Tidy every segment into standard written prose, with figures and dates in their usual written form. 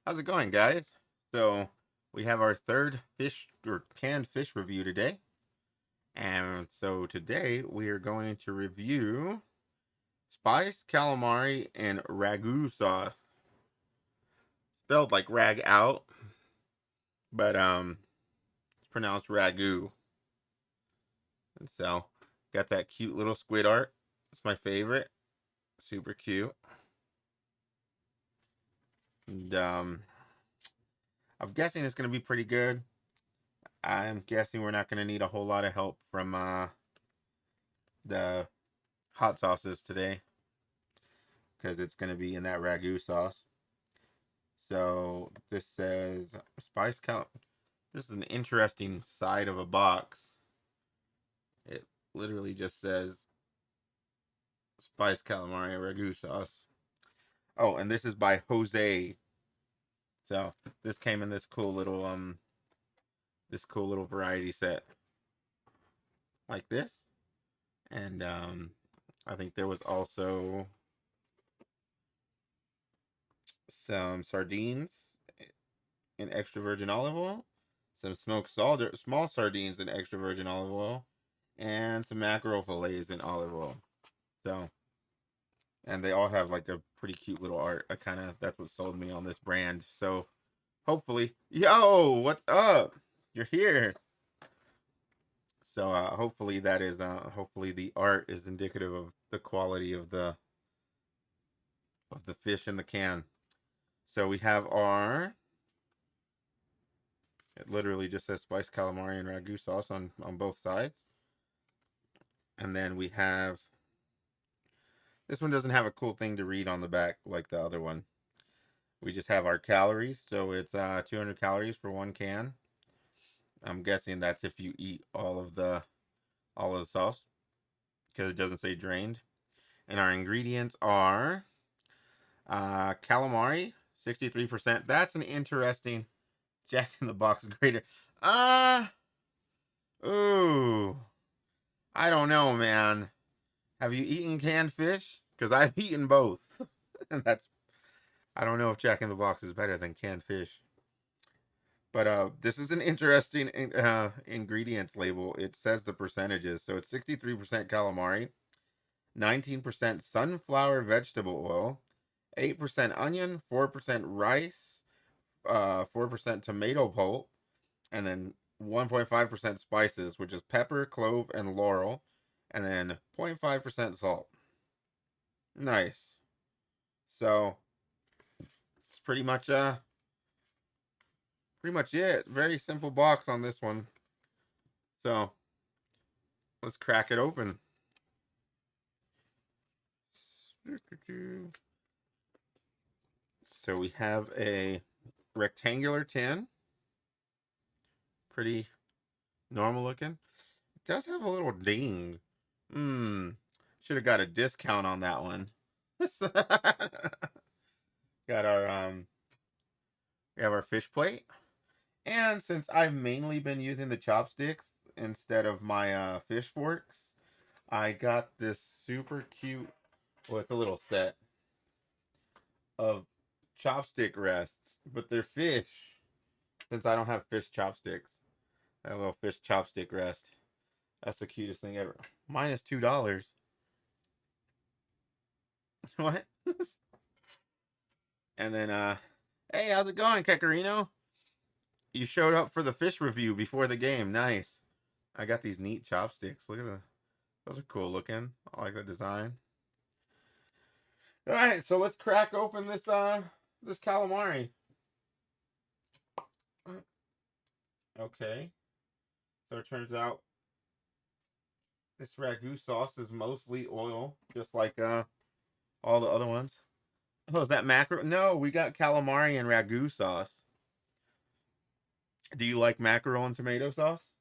How's it going, guys? So, we have our third fish or canned fish review today. And so today we are going to review spiced calamari and ragu sauce. Spelled like rag out, but it's pronounced ragu. And so, got that cute little squid art. It's my favorite. Super cute. And I'm guessing it's going to be pretty good. I'm guessing we're not going to need a whole lot of help from the hot sauces today because it's going to be in that ragu sauce. So this says spice cal. This is an interesting side of a box. It literally just says spice calamari ragu sauce. Oh, and this is by Jose. So this came in this cool little variety set like this. And I think there was also some sardines in extra virgin olive oil, some smoked small sardines in extra virgin olive oil, and some mackerel fillets in olive oil. So, and they all have like a pretty cute little art. That's what sold me on this brand. So, hopefully, yo, what's up? You're here. So, hopefully hopefully the art is indicative of the quality of the fish in the can. So we have our. It literally just says spiced calamari and ragu sauce on both sides. And then we have. This one doesn't have a cool thing to read on the back like the other one. We just have our calories. So it's 200 calories for one can. I'm guessing that's if you eat all of the sauce because it doesn't say drained. And our ingredients are calamari, 63%. That's an interesting Jack in the Box grater. Ooh. I don't know, man. Have you eaten canned fish? Because I've eaten both. And I don't know if Jack in the Box is better than canned fish. But this is an interesting ingredients label. It says the percentages. So it's 63% calamari, 19% sunflower vegetable oil, 8% onion, 4% rice, 4% tomato pulp, and then 1.5% spices, which is pepper, clove, and laurel, and then 0.5% salt. Nice. So it's pretty much it. Very simple box on this one. So let's crack it open. So we have a rectangular tin. Pretty normal looking. It does have a little ding. Should have got a discount on that one. Got our we have our fish plate. And since I've mainly been using the chopsticks instead of my fish forks, I got this super cute, well, it's a little set of chopstick rests, but they're fish since I don't have fish chopsticks. That little fish chopstick rest. That's the cutest thing ever. Minus $2. What? And then hey, how's it going, Kekarino? You showed up for the fish review before the game. Nice. I got these neat chopsticks. Look at those are cool looking. I like the design. All right, so let's crack open this calamari. Okay. So it turns out this ragu sauce is mostly oil, just like all the other ones. Oh, is that mackerel? No, we got calamari and ragu sauce. Do you like mackerel and tomato sauce?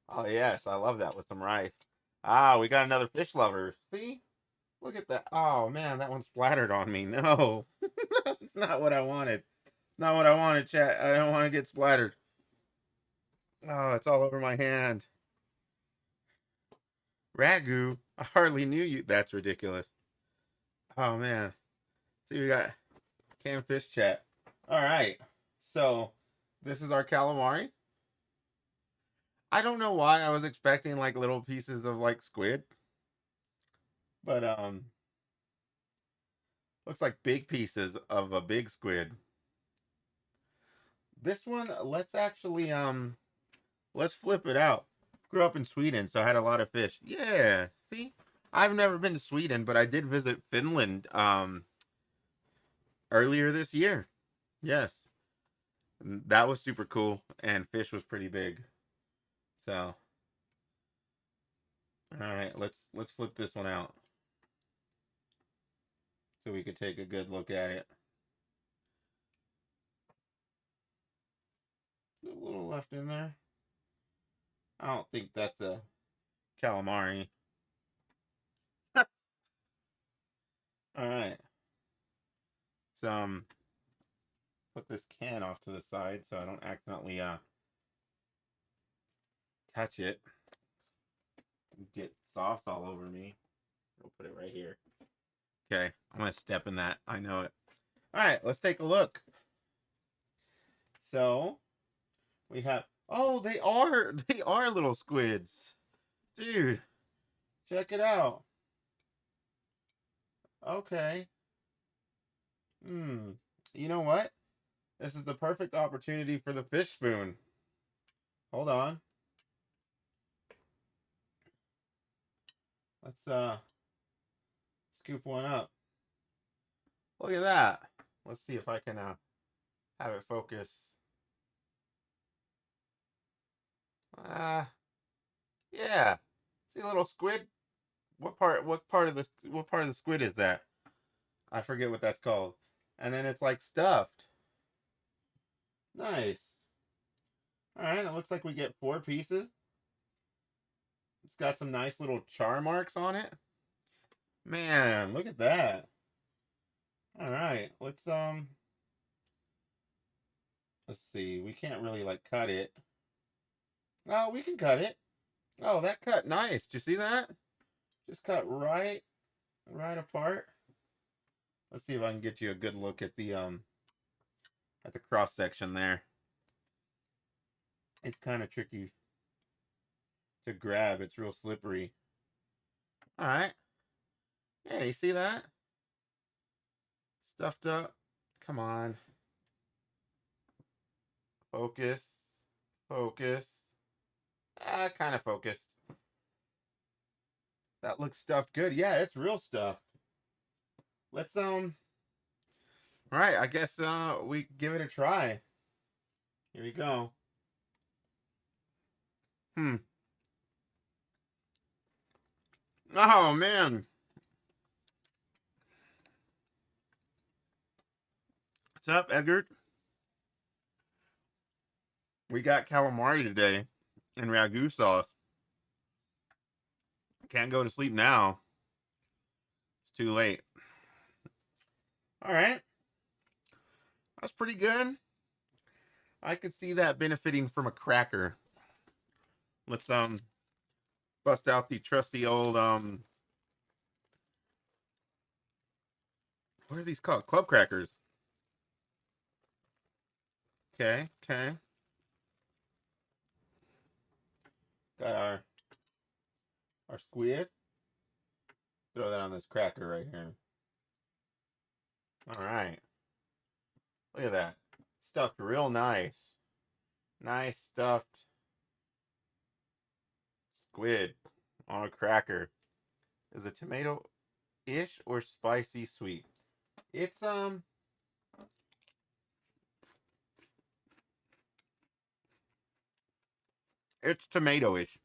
Oh yes, I love that with some rice. Ah, we got another fish lover. See? Look at that. Oh man, that one splattered on me. No. It's not what I wanted. Not what I wanted, chat. I don't want to get splattered. Oh, it's all over my hand. Ragu, I hardly knew you. That's ridiculous. Oh, man. See, we got canned fish chat. All right. So, this is our calamari. I don't know why I was expecting like little pieces of like squid. But looks like big pieces of a big squid. This one, let's actually let's flip it out. Grew up in Sweden, so I had a lot of fish. Yeah, see? I've never been to Sweden, but I did visit Finland earlier this year. Yes. That was super cool, and fish was pretty big. So, all right, let's flip this one out so we could take a good look at it. A little left in there. I don't think that's a calamari. All right. So put this can off to the side so I don't accidentally touch it. Get sauce all over me. We'll put it right here. Okay, I'm gonna step in that. I know it. All right, let's take a look. So we have. Oh, they are little squids, dude. Check it out. Okay. You know what? This is the perfect opportunity for the fish spoon. Hold on. Let's scoop one up. Look at that. Let's see if I can have it focus. Yeah. See a little squid? What part of the squid is that? I forget what that's called. And then it's like stuffed. Nice. Alright, it looks like we get 4 pieces. It's got some nice little char marks on it. Man, look at that. Alright, let's see. We can't really like cut it. Oh, we can cut it. Oh, that cut nice. Did you see that? Just cut right apart. Let's see if I can get you a good look at the cross section there. It's kind of tricky to grab. It's real slippery. All right. Yeah, you see that? Stuffed up. Come on. Focus. Focus. Kind of focused. That looks stuffed good. Yeah, it's real stuffed. Let's right, I guess we give it a try. Here we go. Oh man. What's up, Edgar? We got calamari today and ragu sauce. Can't go to sleep now. It's too late. All right. That's pretty good. I could see that benefiting from a cracker. Let's bust out the trusty old what are these called? Club crackers. Okay, okay. Got our squid. Throw that on this cracker right here. All right. Look at that. Stuffed real nice. Nice stuffed squid on a cracker. Is it tomato-ish or spicy sweet? It's it's tomato-ish.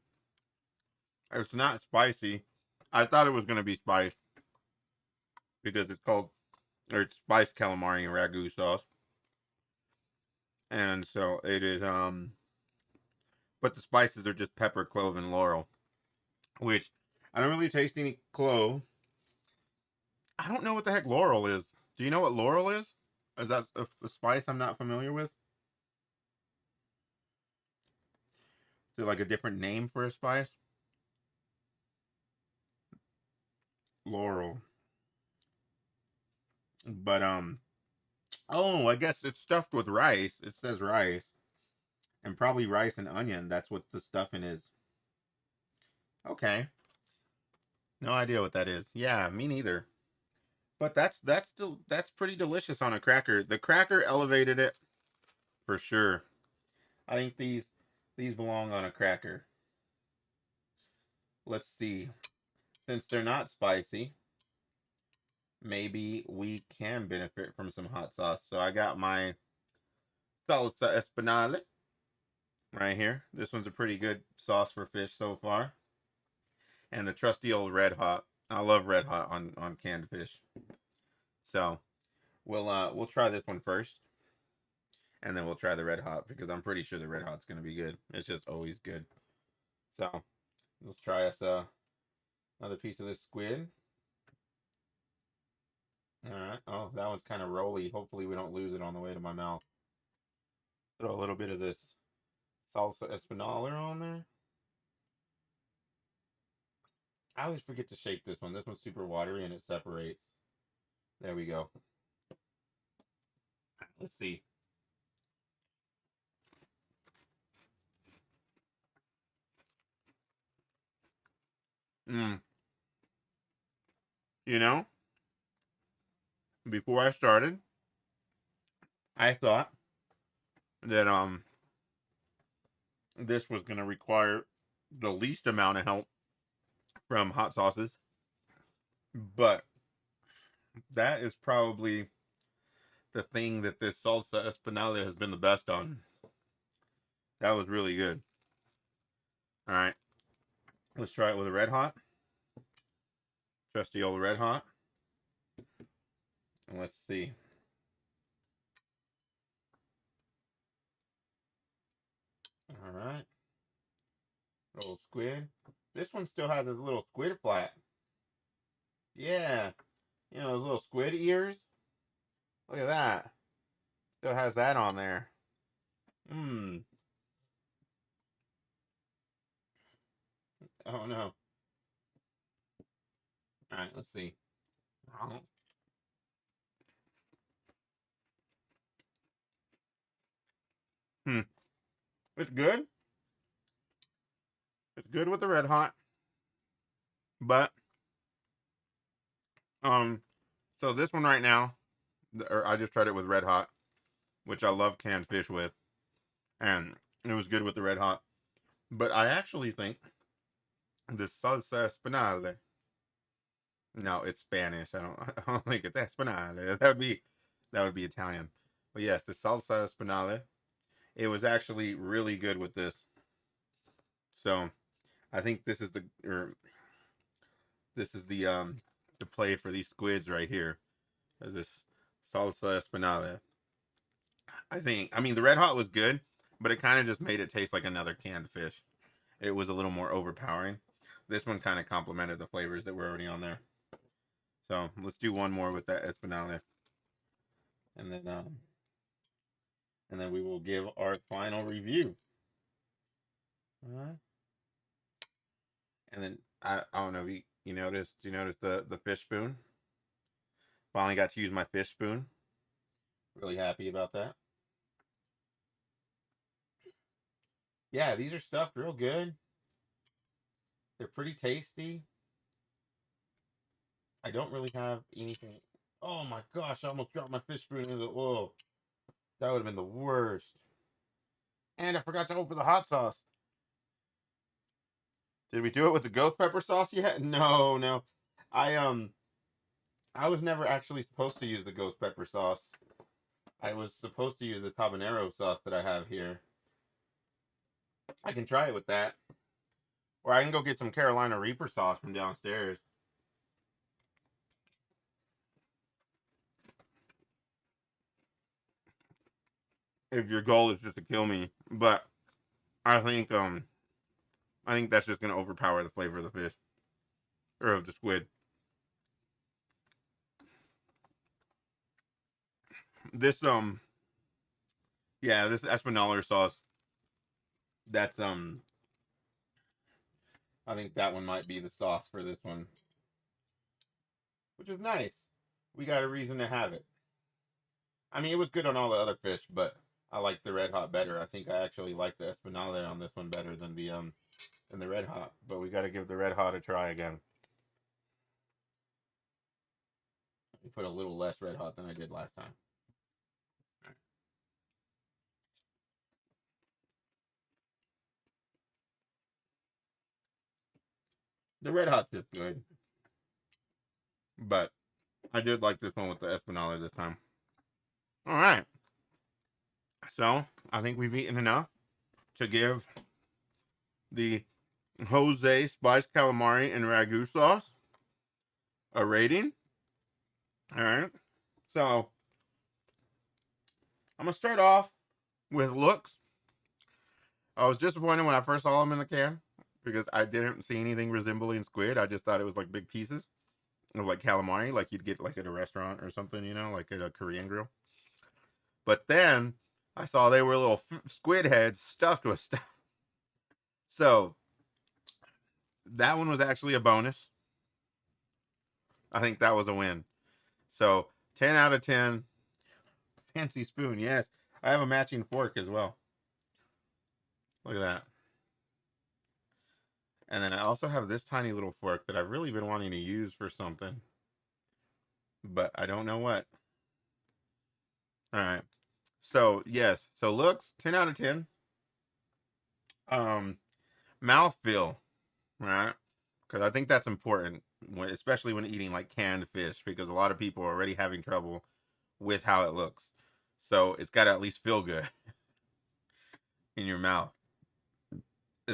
It's not spicy. I thought it was gonna be spiced because it's spiced calamari and ragu sauce. And so it is but the spices are just pepper, clove, and laurel. Which I don't really taste any clove. I don't know what the heck laurel is. Do you know what laurel is? Is that a spice I'm not familiar with? Is it like a different name for a spice? Laurel. But oh, I guess it's stuffed with rice. It says rice. And probably rice and onion. That's what the stuffing is. Okay. No idea what that is. Yeah, me neither. But that's still that's pretty delicious on a cracker. The cracker elevated it for sure. I think these belong on a cracker. Let's see. Since they're not spicy, maybe we can benefit from some hot sauce. So I got my salsa espinale right here. This one's a pretty good sauce for fish so far. And the trusty old red hot. I love red hot on canned fish. So we'll try this one first. And then we'll try the red hot because I'm pretty sure the red hot's gonna be good. It's just always good. So let's try us another piece of this squid. Alright. Oh, that one's kind of rolly. Hopefully we don't lose it on the way to my mouth. Throw a little bit of this salsa espinal on there. I always forget to shake this one. This one's super watery and it separates. There we go. Let's see. Mm. You know, before I started, I thought that this was gonna require the least amount of help from hot sauces, but that is probably the thing that this salsa espinal has been the best on. That was really good. All right, let's try it with a red hot. Trusty old red hot. And let's see. All right. Little squid. This one still has a little squid flat. Yeah. You know, those little squid ears. Look at that. Still has that on there. Mmm. Oh no. Alright, let's see. Hmm. It's good. It's good with the red hot. But so this one right now, or I just tried it with red hot, which I love canned fish with. And it was good with the red hot. But I actually think the salsa espinal. No, it's Spanish. I don't think it's espinal. That would be Italian. But yes, the salsa espinal. It was actually really good with this. So I think this is the play for these squids right here. Is this salsa espinal? I mean the red hot was good, but it kind of just made it taste like another canned fish. It was a little more overpowering. This one kind of complemented the flavors that were already on there. So let's do one more with that espinal, and then we will give our final review. And then I don't know if you noticed. You notice the fish spoon? Finally got to use my fish spoon. Really happy about that. Yeah, these are stuffed real good. They're pretty tasty. I don't really have anything. Oh my gosh, I almost dropped my fish spoon into the oil. That would have been the worst. And I forgot to open the hot sauce. Did we do it with the ghost pepper sauce yet? No, no. I I was never actually supposed to use the ghost pepper sauce. I was supposed to use the habanero sauce that I have here. I can try it with that. Or I can go get some Carolina Reaper sauce from downstairs. If your goal is just to kill me. But I think that's just gonna overpower the flavor of the fish. Or of the squid. This yeah, this Espinaler sauce. That's I think that one might be the sauce for this one, which is nice. We got a reason to have it. I mean, it was good on all the other fish, but I like the red hot better. I think I actually like the Espinale on this one better than the red hot. But we got to give the red hot a try again. We put a little less red hot than I did last time. The red hot's just good, but I did like this one with the Espinale this time. All right, so I think we've eaten enough to give the Jose spiced calamari and ragu sauce a rating. All right, so I'm gonna start off with looks. I was disappointed when I first saw them in the can because I didn't see anything resembling squid. I just thought it was like big pieces of like calamari, like you'd get like at a restaurant or something, you know, like at a Korean grill. But then I saw they were little squid heads stuffed with stuff. So that one was actually a bonus. I think that was a win. So 10 out of 10. Fancy spoon, yes. I have a matching fork as well. Look at that. And then I also have this tiny little fork that I've really been wanting to use for something. But I don't know what. Alright. So, yes. So looks, 10 out of 10. Mouthfeel, right? Because I think that's important, especially when eating like canned fish, because a lot of people are already having trouble with how it looks. So it's got to at least feel good in your mouth.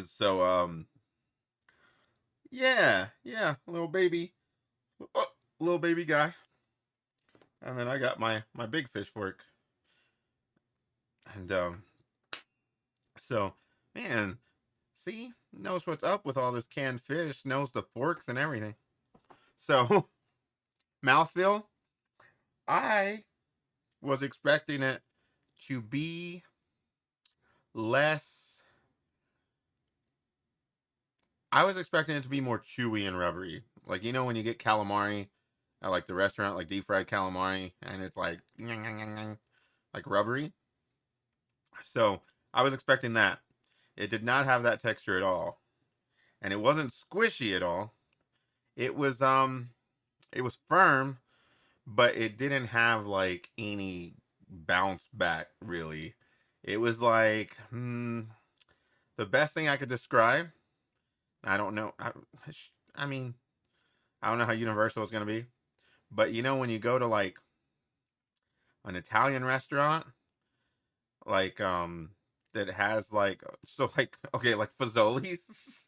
So, yeah, little baby guy. And then I got my big fish fork. And so man, see, knows what's up with all this canned fish, knows the forks and everything. So mouthfeel, I was expecting it to be less. I was expecting it to be more chewy and rubbery. Like, you know, when you get calamari at like the restaurant, like deep fried calamari, and it's like like rubbery. So I was expecting that. It did not have that texture at all, and it wasn't squishy at all. It was it was firm, but it didn't have like any bounce back really. It was like the best thing I could describe. I don't know. I mean, I don't know how universal it's gonna be, but you know when you go to like an Italian restaurant, like that has like so like okay like Fazoli's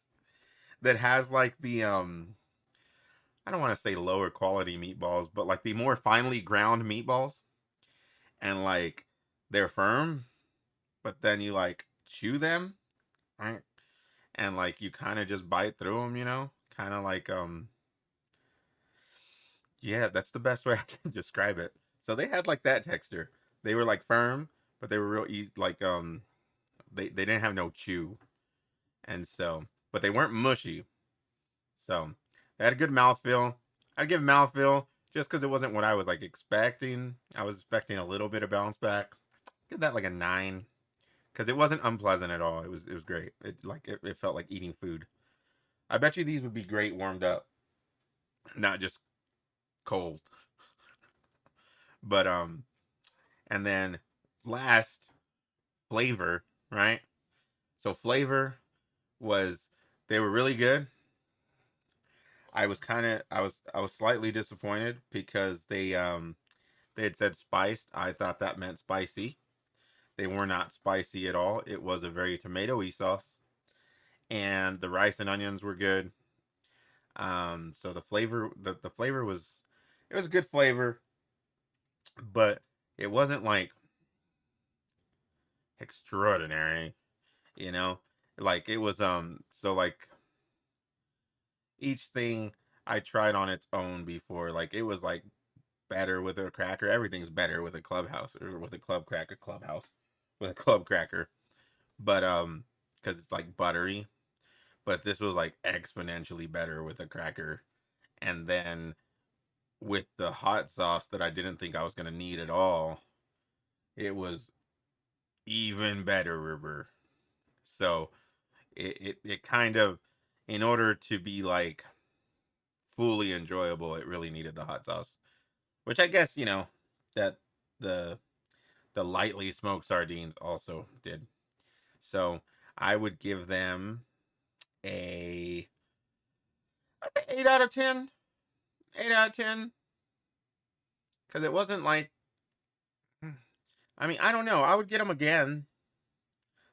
that has like the I don't want to say lower quality meatballs, but like the more finely ground meatballs, and like they're firm, but then you like chew them, right? And like you kind of just bite through them, you know, kind of like yeah, that's the best way I can describe it. So they had like that texture. They were like firm, but they were real easy. Like they didn't have no chew, and so but they weren't mushy. So they had a good mouthfeel. I'd give mouthfeel just because it wasn't what I was like expecting. I was expecting a little bit of bounce back. Give that like a 9 because it wasn't unpleasant at all. It was great. It felt like eating food. I bet you these would be great warmed up, not just cold. But and then last flavor, right? So flavor was they were really good. I was slightly disappointed because they had said spiced. I thought that meant spicy. They were not spicy at all. It was a very tomatoey sauce, and the rice and onions were good. So the flavor was it was a good flavor, but it wasn't like extraordinary, you know. Like it was so like each thing I tried on its own before, like it was like better with a cracker. Everything's better with a clubhouse or with a club cracker clubhouse with a club cracker. But because it's like buttery. But this was like exponentially better with a cracker. And then with the hot sauce that I didn't think I was gonna need at all, it was even better. So it kind of, in order to be like fully enjoyable, it really needed the hot sauce. Which I guess, that the lightly smoked sardines also did. So I would give them a 8 out of 10. 8 out of 10. Because it wasn't like, I mean, I don't know. I would get them again.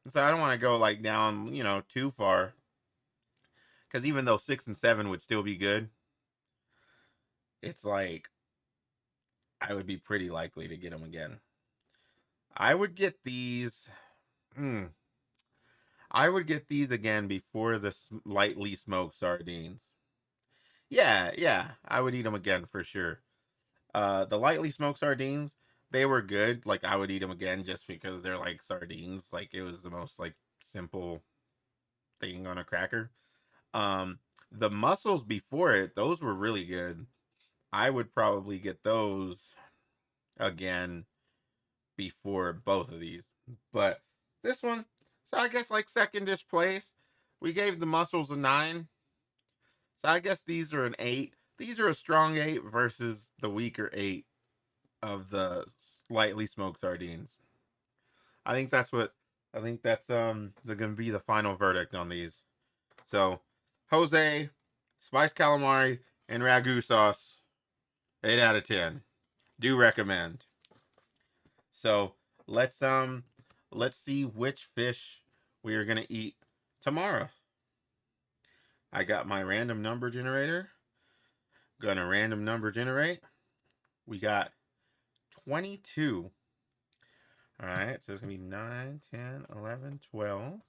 So I don't want to go like down, too far. Because even though 6 and 7 would still be good, it's like I would be pretty likely to get them again. I would get these. I would get these again before the lightly smoked sardines. Yeah, I would eat them again for sure. The lightly smoked sardines, they were good. Like I would eat them again just because they're like sardines. Like it was the most like simple thing on a cracker. The mussels before it, those were really good. I would probably get those again before both of these. But this one, so I guess like second-ish place. We gave the mussels a 9. So I guess these are an 8. These are a strong 8 versus the weaker 8 of the lightly smoked sardines. I think that's they're gonna be the final verdict on these. So Jose, spiced calamari, and ragu sauce, 8 out of 10. Do recommend. So let's see which fish we are gonna eat tomorrow. I got my random number generator. Gonna random number generate. We got 22. Alright, so it's gonna be 9, 10, 11, 12,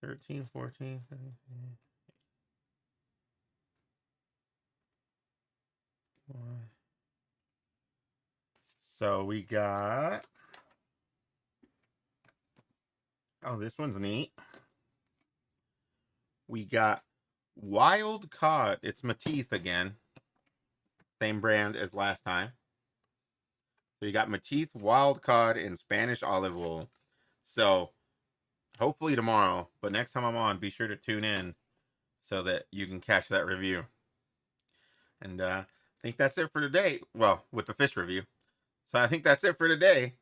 13, 14, 15. So we got, oh, this one's neat. We got wild cod. It's Matisse again. Same brand as last time. So you got Matisse wild cod in Spanish olive oil. So hopefully tomorrow, but next time I'm on, be sure to tune in so that you can catch that review. And I think that's it for today. Well, with the fish review. So I think that's it for today.